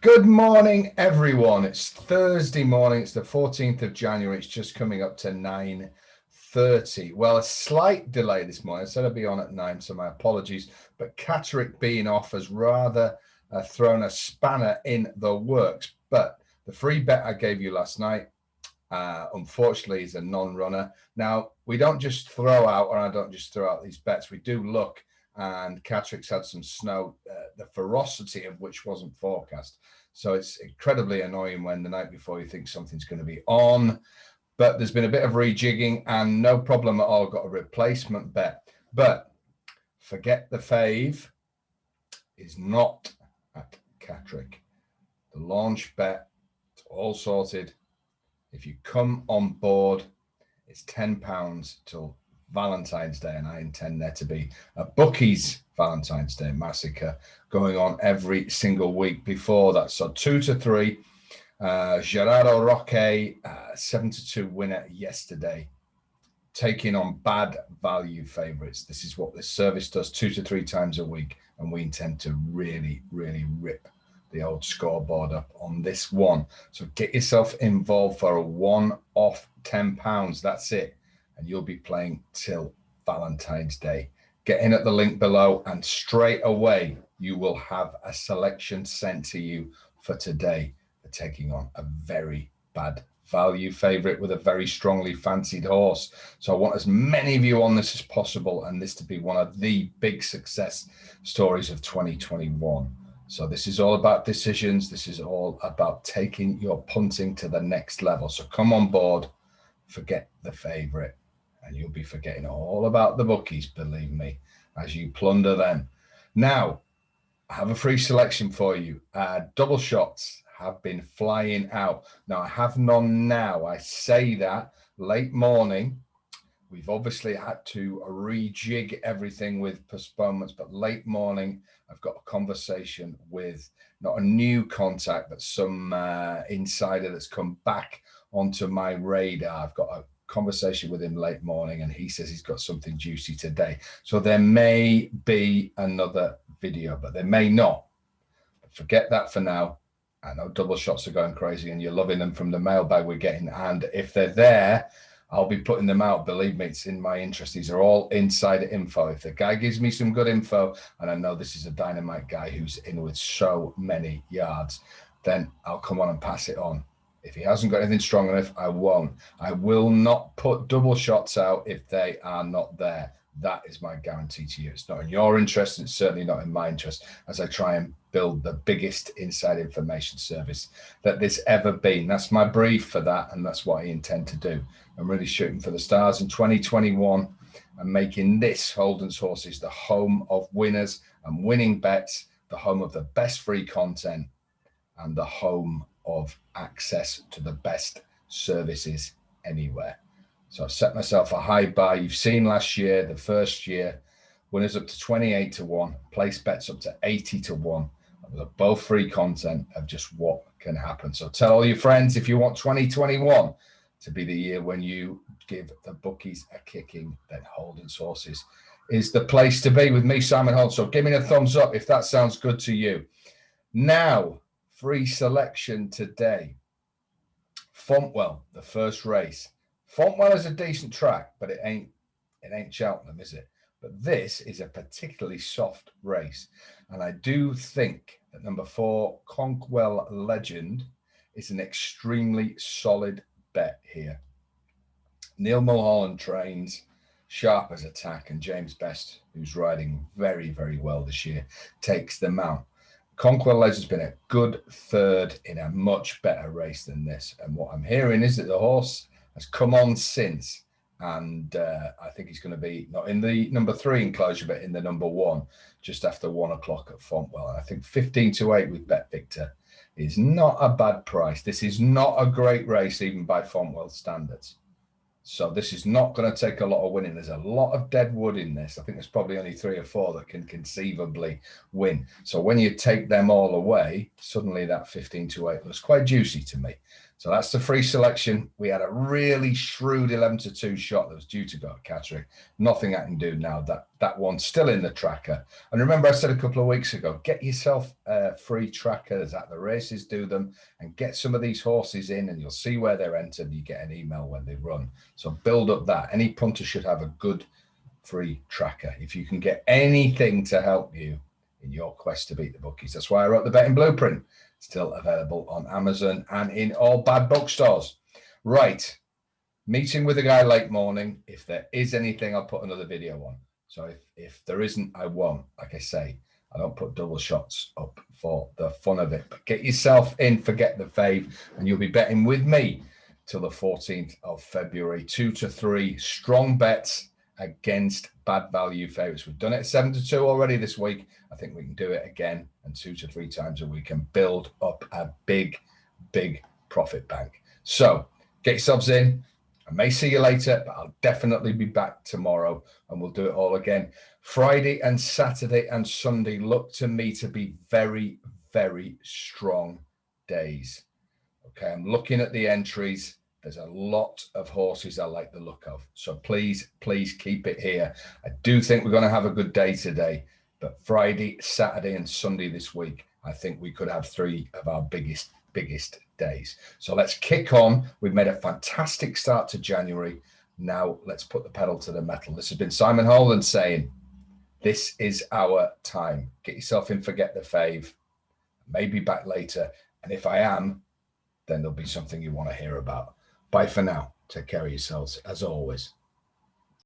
Good morning, everyone. It's Thursday morning. It's the 14th of January. It's just coming up to 9:30. Well, a slight delay this morning. I said I'd be on at 9, so my apologies. But Catterick being off has rather thrown a spanner in the works. But the free bet I gave you last night, unfortunately, is a non-runner. Now, we don't just throw out, or I don't just throw out these bets. We do look, and Catterick's had some snow, the ferocity of which wasn't forecast. So it's incredibly annoying when the night before you think something's going to be on. But there's been a bit of rejigging and no problem at all. Got a replacement bet. But forget the Fave is not at Catterick. The launch bet, it's all sorted. If you come on board, it's £10 till Valentine's Day, and I intend there to be a bookies Valentine's Day massacre going on every single week before that. So 2 to 3, ROQUE, 7-2 winner yesterday, taking on bad value favorites. This is what this service does 2 to 3 times a week, and we intend to really, really rip the old scoreboard up on this one. So get yourself involved for a one-off £10. That's it. And you'll be playing till Valentine's Day. Get in at the link below, and straight away you will have a selection sent to you for today for taking on a very bad value favorite with a very strongly fancied horse. So I want as many of you on this as possible, and this to be one of the big success stories of 2021. So this is all about decisions. This is all about taking your punting to the next level. So come on board, forget the favorite, and you'll be forgetting all about the bookies, believe me, as you plunder them. Now, I have a free selection for you. Double shots have been flying out. Now, I have none now. I say that late morning. We've obviously had to rejig everything with postponements, but late morning, I've got a conversation with not a new contact, but some insider that's come back onto my radar. I've got a conversation with him late morning, and he says he's got something juicy today. So there may be another video, but there may not. Forget that for now. I know double shots are going crazy and you're loving them from the mailbag we're getting. And if they're there, I'll be putting them out. Believe me, it's in my interest. These are all insider info. If the guy gives me some good info, and I know this is a dynamite guy who's in with so many yards, then I'll come on and pass it on. If he hasn't got anything strong enough, I won't. I will not put double shots out if they are not there. That is my guarantee to you. It's not in your interest, and it's certainly not in my interest, as I try and build the biggest inside information service that there's ever been. That's my brief for that, and that's what I intend to do. I'm really shooting for the stars in 2021 and making this Holden's Horses the home of winners and winning bets, the home of the best free content, and the home of access to the best services anywhere. So I've set myself a high bar. You've seen last year, the first year, winners up to 28 to 1, place bets up to 80 to 1. Both free content of just what can happen. So tell all your friends if you want 2021 to be the year when you give the bookies a kicking, then Holden's Horses is the place to be with me, Simon Holt. So give me a thumbs up if that sounds good to you. Now, free selection today. Fontwell, the first race. Fontwell is a decent track, but it ain't Cheltenham, is it? But this is a particularly soft race. And I do think that number 4, Fontwell Legend, is an extremely solid bet here. Neil Mulholland trains, sharp as attack, and James Best, who's riding very, very well this year, takes the mount. Fontwell Legend's been a good third in a much better race than this. And what I'm hearing is that the horse has come on since. And I think he's going to be not in the number 3 enclosure, but in the number 1, just after 1 o'clock at Fontwell. And I think 15 to 8 with Bet Victor is not a bad price. This is not a great race, even by Fontwell standards. So this is not going to take a lot of winning. There's a lot of dead wood in this. I think there's probably only 3 or 4 that can conceivably win. So when you take them all away, suddenly that 15 to 8 looks quite juicy to me. So that's the free selection. We had a really shrewd 11-2 shot that was due to go at Catterick. Nothing I can do now. That one's still in the tracker. And remember, I said a couple of weeks ago, get yourself free trackers at the races, do them, and get some of these horses in, and you'll see where they're entered. You get an email when they run. So build up that. Any punter should have a good free tracker. If you can get anything to help you in your quest to beat the bookies. That's why I wrote the betting blueprint. Still available on Amazon and in all bad bookstores. Right. Meeting with a guy late morning. If there is anything, I'll put another video on. So if there isn't, I won't. Like I say, I don't put double shots up for the fun of it. But get yourself in, forget the fave, and you'll be betting with me till the 14th of February. 2 to 3 strong bets against bad value favorites. We've done it 7-2 already this week. I think we can do it again, and 2 to 3 times a week, and build up a big profit bank. So get yourselves in. I may see you later, but I'll definitely be back tomorrow, and we'll do it all again. Friday and Saturday and Sunday look to me to be very strong days. Okay, I'm looking at the entries. There's a lot of horses I like the look of. So please keep it here. I do think we're going to have a good day today, but Friday, Saturday, and Sunday this week, I think we could have 3 of our biggest days. So let's kick on. We've made a fantastic start to January. Now let's put the pedal to the metal. This has been Simon Holden saying, this is our time. Get yourself in, forget the fave. Maybe back later. And if I am, then there'll be something you want to hear about. Bye for now. Take care of yourselves, as always.